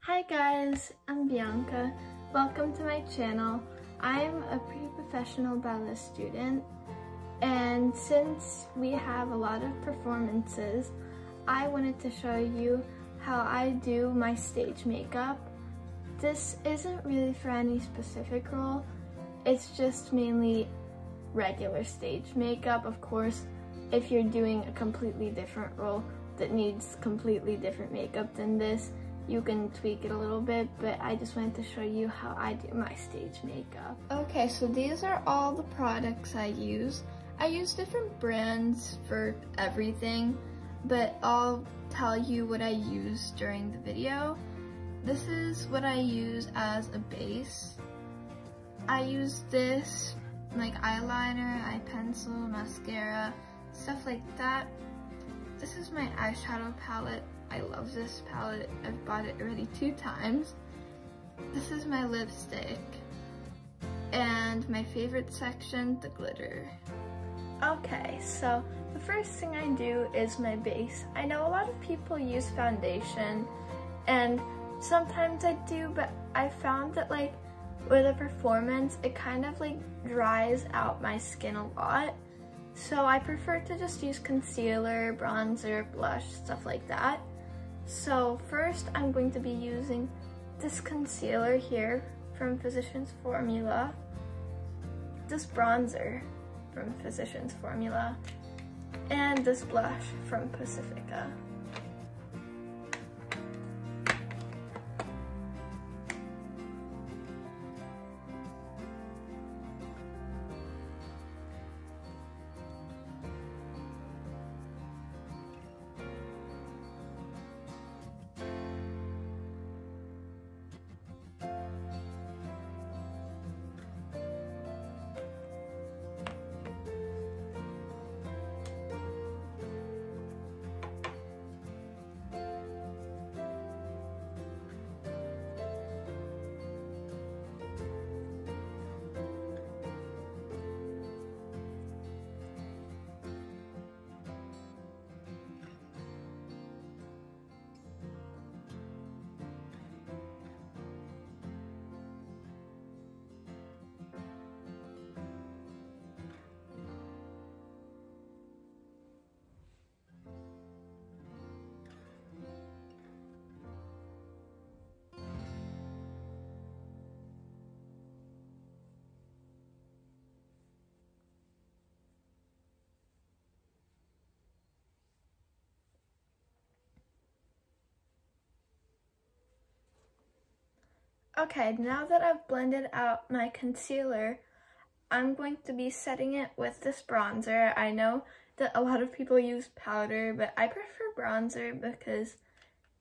Hi guys, I'm Bianca. Welcome to my channel. I'm a pre-professional ballet student, and since we have a lot of performances, I wanted to show you how I do my stage makeup. This isn't really for any specific role, it's just mainly regular stage makeup. Of course, if you're doing a completely different role that needs completely different makeup than this, you can tweak it a little bit, but I just wanted to show you how I do my stage makeup. Okay, so these are all the products I use. I use different brands for everything, but I'll tell you what I use during the video. This is what I use as a base. I use this like eyeliner, eye pencil, mascara, stuff like that. This is my eyeshadow palette. I love this palette. I've bought it already 2 times. This is my lipstick. And my favorite section, the glitter. Okay, so the first thing I do is my base. I know a lot of people use foundation, and sometimes I do, but I found that like with a performance, it kind of like dries out my skin a lot. So I prefer to just use concealer, bronzer, blush, stuff like that. So first I'm going to be using this concealer here from Physicians Formula, this bronzer from Physicians Formula, and this blush from Pacifica. Okay, now that I've blended out my concealer, I'm going to be setting it with this bronzer. I know that a lot of people use powder, but I prefer bronzer because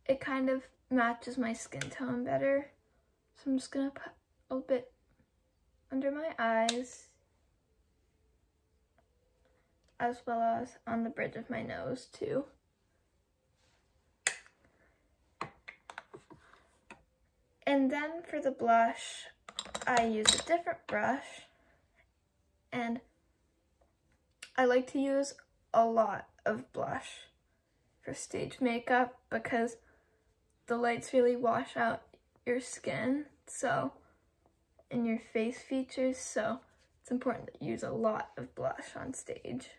it kind of matches my skin tone better. So I'm just gonna put a little bit under my eyes, as well as on the bridge of my nose too. And then for the blush, I use a different brush, and I like to use a lot of blush for stage makeup because the lights really wash out your skin, so, and your face features, so it's important to use a lot of blush on stage.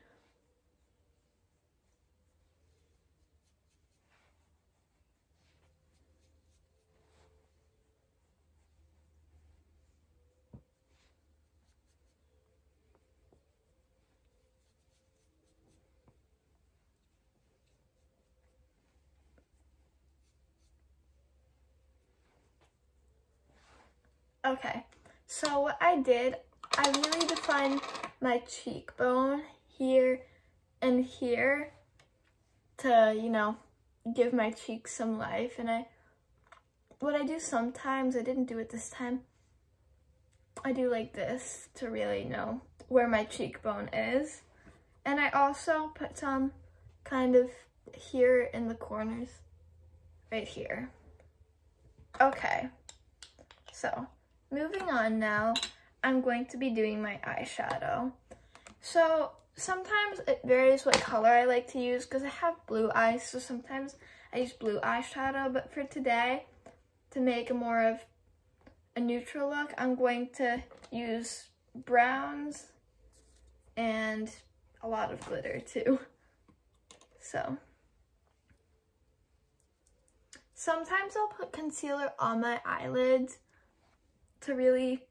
Okay, so what I did, I really defined my cheekbone here and here to, you know, give my cheeks some life. And what I do sometimes, I didn't do it this time, I do like this to really know where my cheekbone is. And I also put some kind of here in the corners, right here. Okay, so moving on now, I'm going to be doing my eyeshadow. So sometimes it varies what color I like to use because I have blue eyes, so sometimes I use blue eyeshadow, but for today, to make more of a neutral look, I'm going to use browns and a lot of glitter too. So sometimes I'll put concealer on my eyelids to really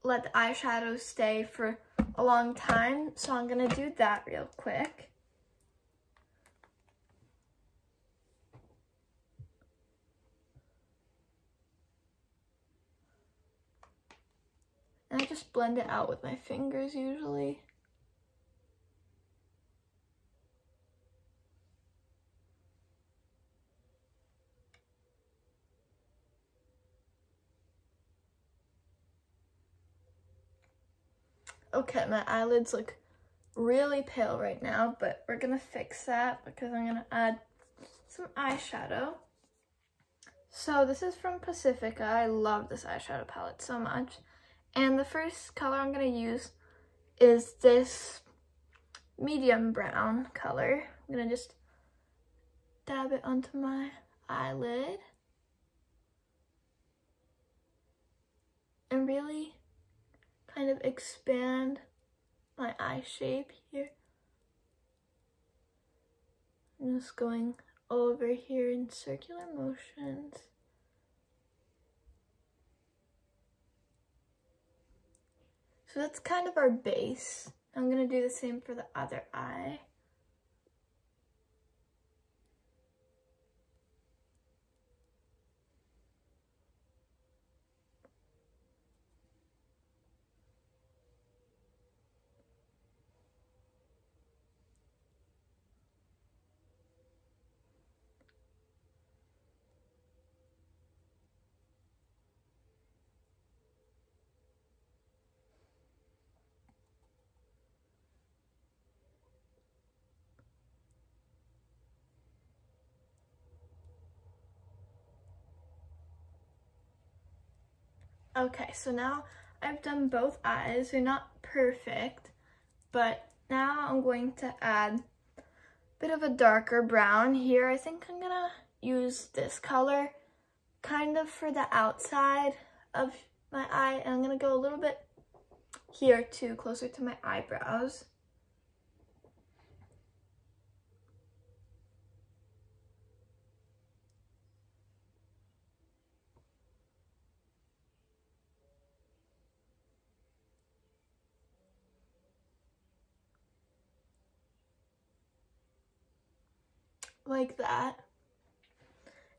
let the eyeshadow stay for a long time. So I'm gonna do that real quick. And I just blend it out with my fingers usually. Okay, my eyelids look really pale right now, but we're gonna fix that because I'm gonna add some eyeshadow. So this is from Pacifica. I love this eyeshadow palette so much. And the first color I'm gonna use is this medium brown color. I'm gonna just dab it onto my eyelid and really kind of expand my eye shape here. I'm just going over here in circular motions. So that's kind of our base. I'm gonna do the same for the other eye. Okay, so now I've done both eyes. They're not perfect, but now I'm going to add a bit of a darker brown here. I think I'm gonna use this color kind of for the outside of my eye, and I'm gonna go a little bit here too, closer to my eyebrows. Like that.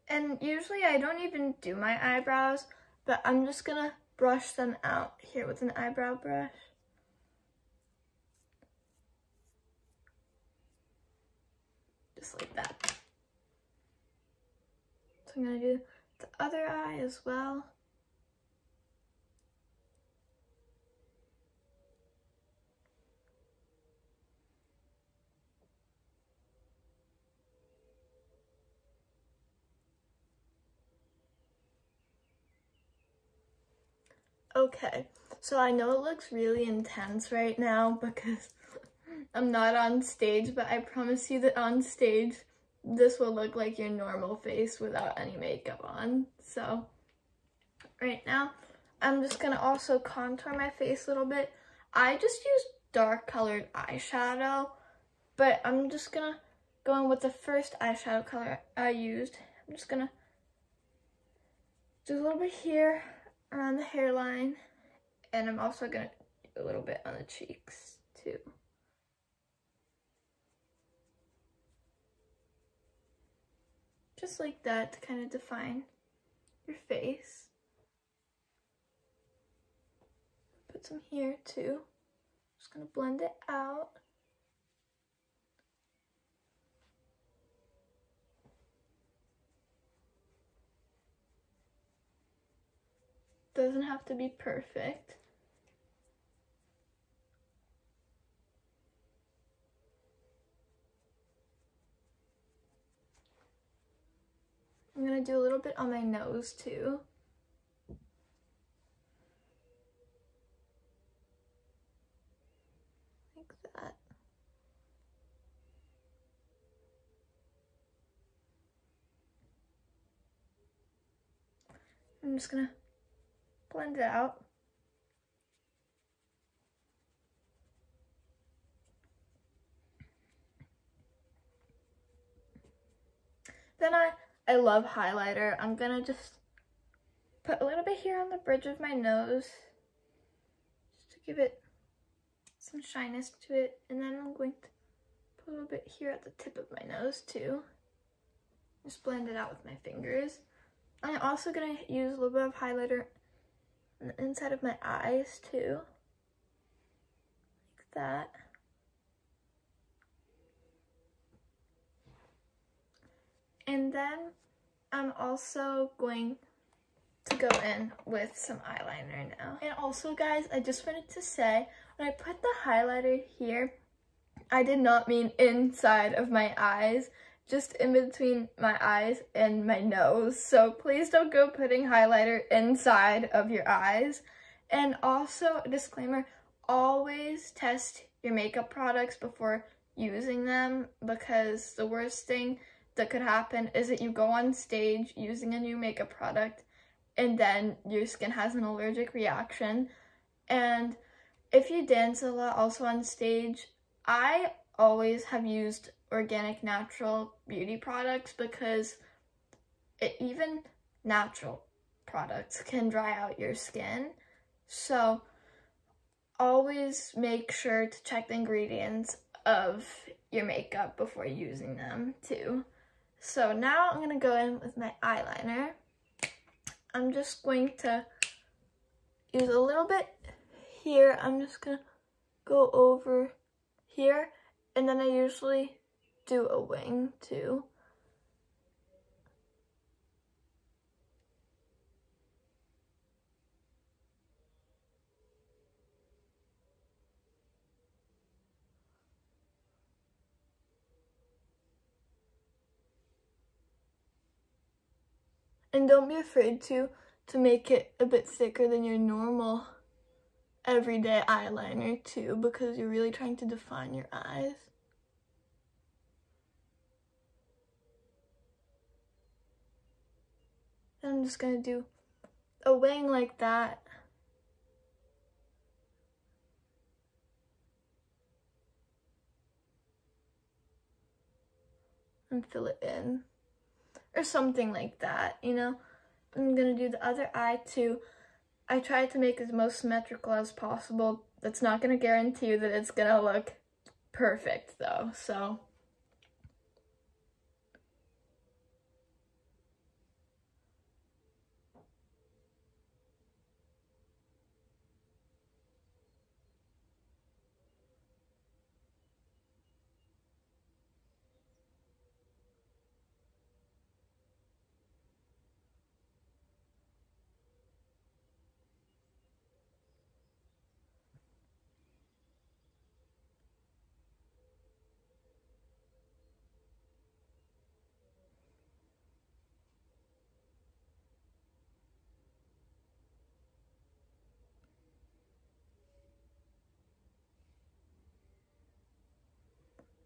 And usually I don't even do my eyebrows, but I'm just gonna brush them out here with an eyebrow brush. Just like that. So I'm gonna do the other eye as well. Okay, so I know it looks really intense right now because I'm not on stage, but I promise you that on stage, this will look like your normal face without any makeup on. So right now, I'm just gonna also contour my face a little bit. I just use dark colored eyeshadow, but I'm just gonna go in with the first eyeshadow color I used. I'm just gonna do a little bit here around the hairline, and I'm also gonna do a little bit on the cheeks too. Just like that to kind of define your face. Put some here too. Just gonna blend it out. Doesn't have to be perfect. I'm gonna do a little bit on my nose too. Like that. I'm just gonna blend it out. Then I love highlighter. I'm gonna just put a little bit here on the bridge of my nose just to give it some shyness to it. And then I'm going to put a little bit here at the tip of my nose too. Just blend it out with my fingers. I'm also gonna use a little bit of highlighter on the inside of my eyes too. Like that. And then I'm also going to go in with some eyeliner now. And also guys, I just wanted to say, when I put the highlighter here, I did not mean inside of my eyes, just in between my eyes and my nose. So please don't go putting highlighter inside of your eyes. And also, a disclaimer, always test your makeup products before using them, because the worst thing that could happen is that you go on stage using a new makeup product and then your skin has an allergic reaction. And if you dance a lot also on stage, I always have used organic natural beauty products, because even natural products can dry out your skin. So always make sure to check the ingredients of your makeup before using them too. So now I'm gonna go in with my eyeliner. I'm just going to use a little bit here. I'm just gonna go over here, and then I usually do a wing too. And don't be afraid to make it a bit thicker than your normal everyday eyeliner too, because you're really trying to define your eyes. Then I'm just gonna do a wing like that. And fill it in. Or something like that, you know? I'm gonna do the other eye too. I try to make it as most symmetrical as possible. That's not gonna guarantee you that it's gonna look perfect though, so.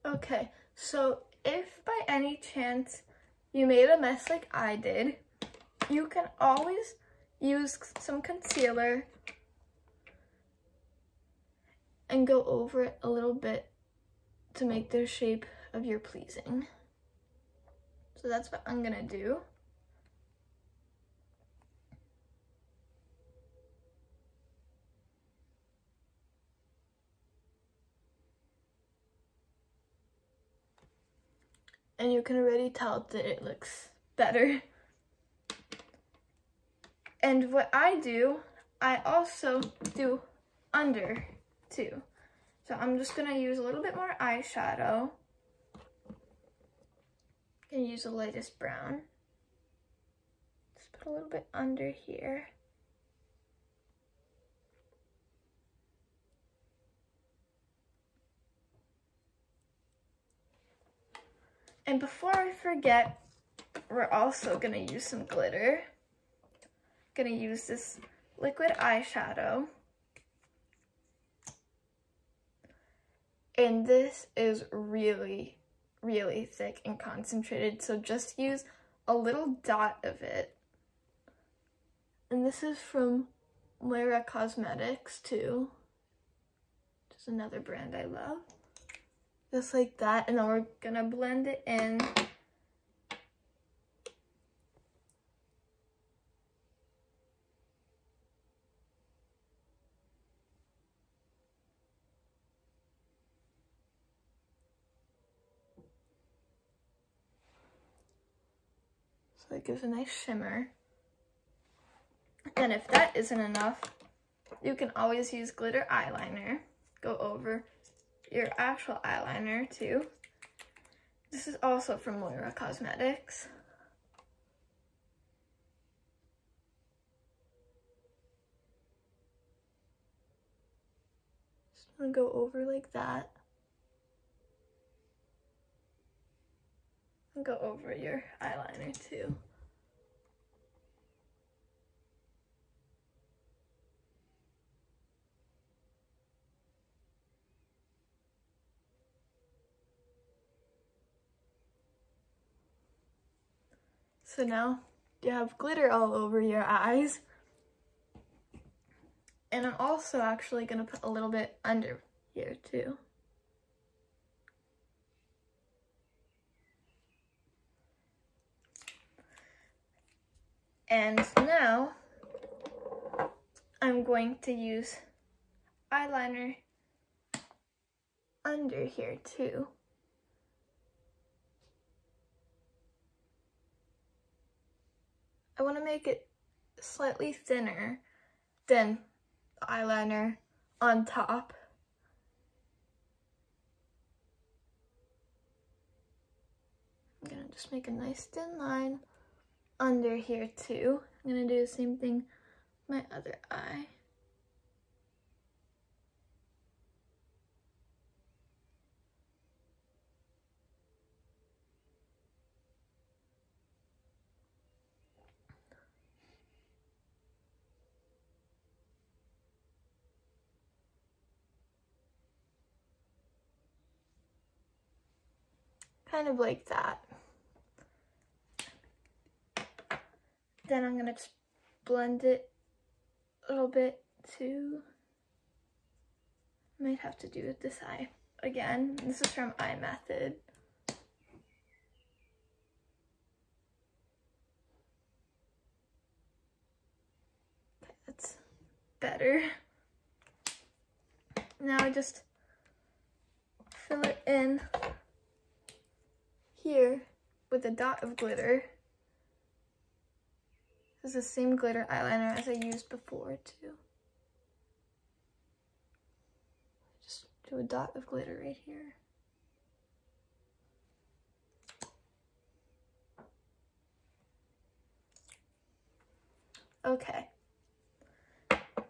Okay, so if by any chance you made a mess like I did, you can always use some concealer and go over it a little bit to make the shape of your pleasing. So that's what I'm gonna do. And you can already tell that it looks better. And what I do, I also do under too. So I'm just gonna use a little bit more eyeshadow. I'm gonna use the lightest brown. Just put a little bit under here. And before I forget, we're also gonna use some glitter. Gonna use this liquid eyeshadow. And this is really, really thick and concentrated, so just use a little dot of it. And this is from Moira Cosmetics too, which is another brand I love. Just like that, and then we're gonna blend it in. So it gives a nice shimmer. And if that isn't enough, you can always use glitter eyeliner. Go over your actual eyeliner too. This is also from Moira Cosmetics. Just want to go over like that. And go over your eyeliner too. So now you have glitter all over your eyes. And I'm also actually gonna put a little bit under here too. And now I'm going to use eyeliner under here too. I want to make it slightly thinner than the eyeliner on top. I'm going to just make a nice thin line under here too. I'm going to do the same thing with my other eye. Kind of like that. Then I'm gonna just blend it a little bit too. Might have to do it this eye again. This is from Eye Method. Okay, that's better. Now I just fill it in here with a dot of glitter. This is the same glitter eyeliner as I used before too. Just do a dot of glitter right here. Okay.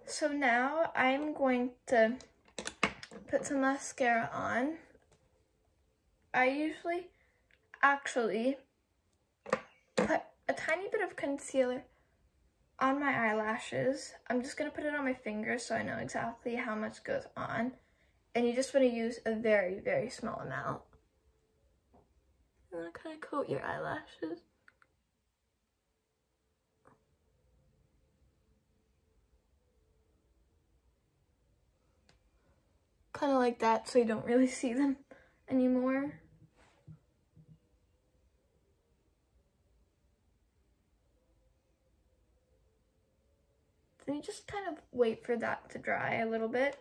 So now I'm going to put some mascara on. I usually actually put a tiny bit of concealer on my eyelashes. I'm just gonna put it on my fingers so I know exactly how much goes on. And you just wanna use a very, very small amount. You wanna kind of coat your eyelashes. Kind of like that so you don't really see them anymore. Then you just kind of wait for that to dry a little bit.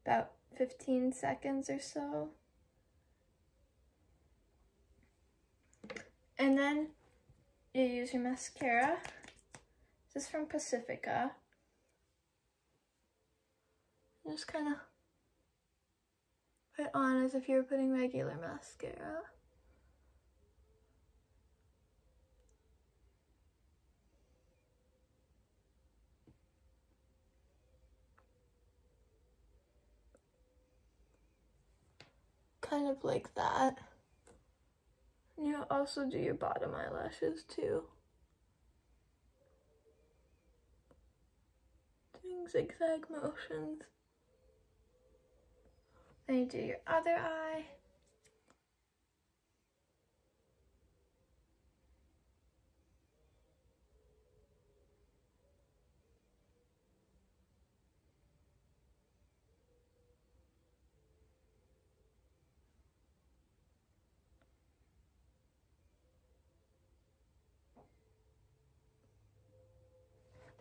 About 15 seconds or so. And then you use your mascara. This is from Pacifica. Just kind of put it on as if you were putting regular mascara. Kind of like that. And you also do your bottom eyelashes too. Doing zigzag motions. Then you do your other eye.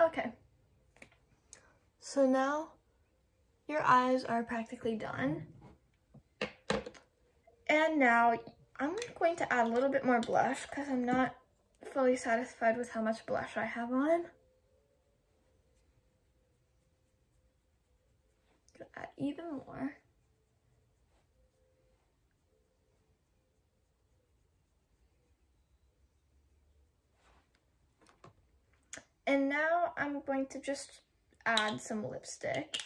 Okay, so now your eyes are practically done. And now I'm going to add a little bit more blush because I'm not fully satisfied with how much blush I have on. Gonna add even more. And now I'm going to just add some lipstick.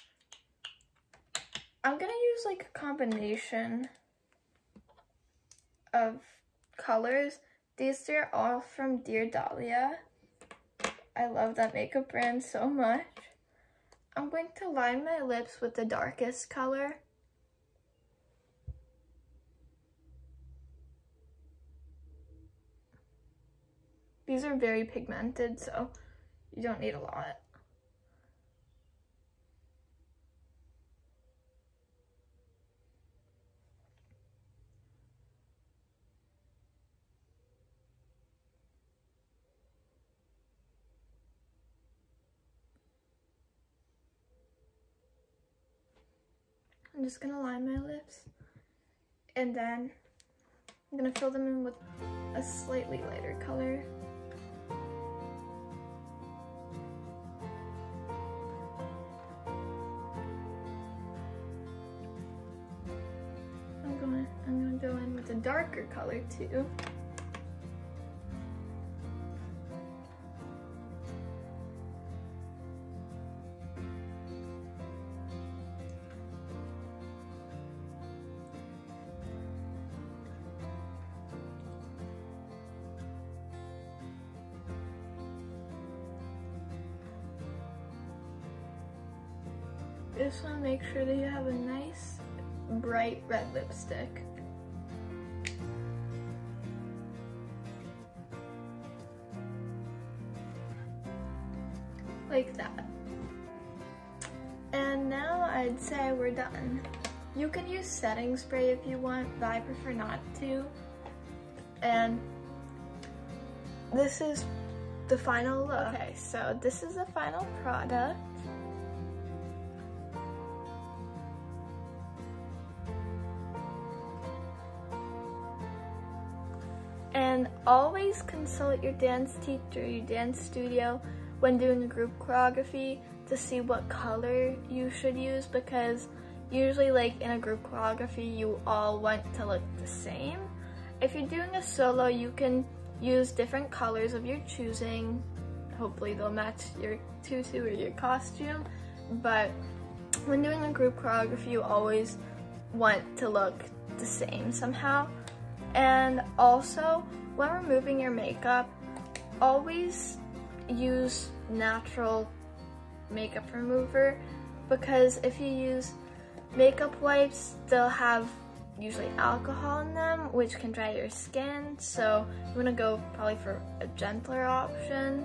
I'm gonna use like a combination of colors. These three are all from Dear Dahlia. I love that makeup brand so much. I'm going to line my lips with the darkest color. These are very pigmented, so you don't need a lot. I'm just gonna line my lips, and then I'm gonna fill them in with a slightly lighter color. I'm gonna go in with a darker color too. Just want to make sure that you have a nice bright red lipstick. Like that. And now I'd say we're done. You can use setting spray if you want, but I prefer not to. And this is the final look. Okay, so this is the final product. And always consult your dance teacher, your dance studio when doing a group choreography to see what color you should use, because usually like in a group choreography you all want to look the same. If you're doing a solo, you can use different colors of your choosing. Hopefully they'll match your tutu or your costume, but when doing a group choreography you always want to look the same somehow. And also, when removing your makeup, always use natural makeup remover, because if you use makeup wipes, they'll have usually alcohol in them, which can dry your skin. So you want to go probably for a gentler option,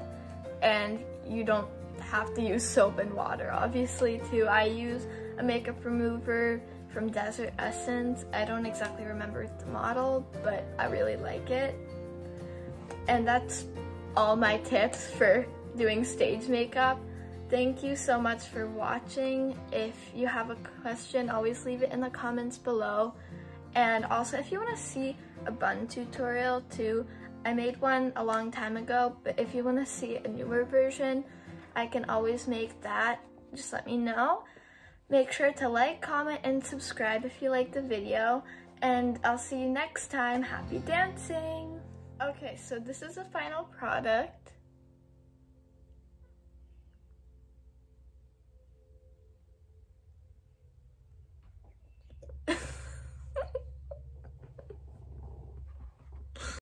and you don't have to use soap and water obviously too. I use a makeup remover from Desert Essence. I don't exactly remember the model, but I really like it. And that's all my tips for doing stage makeup. Thank you so much for watching. If you have a question, always leave it in the comments below. And also, if you want to see a bun tutorial too, I made one a long time ago, but if you want to see a newer version, I can always make that. Just let me know. Make sure to like, comment, and subscribe if you liked the video, and I'll see you next time. Happy dancing! Okay, so this is the final product.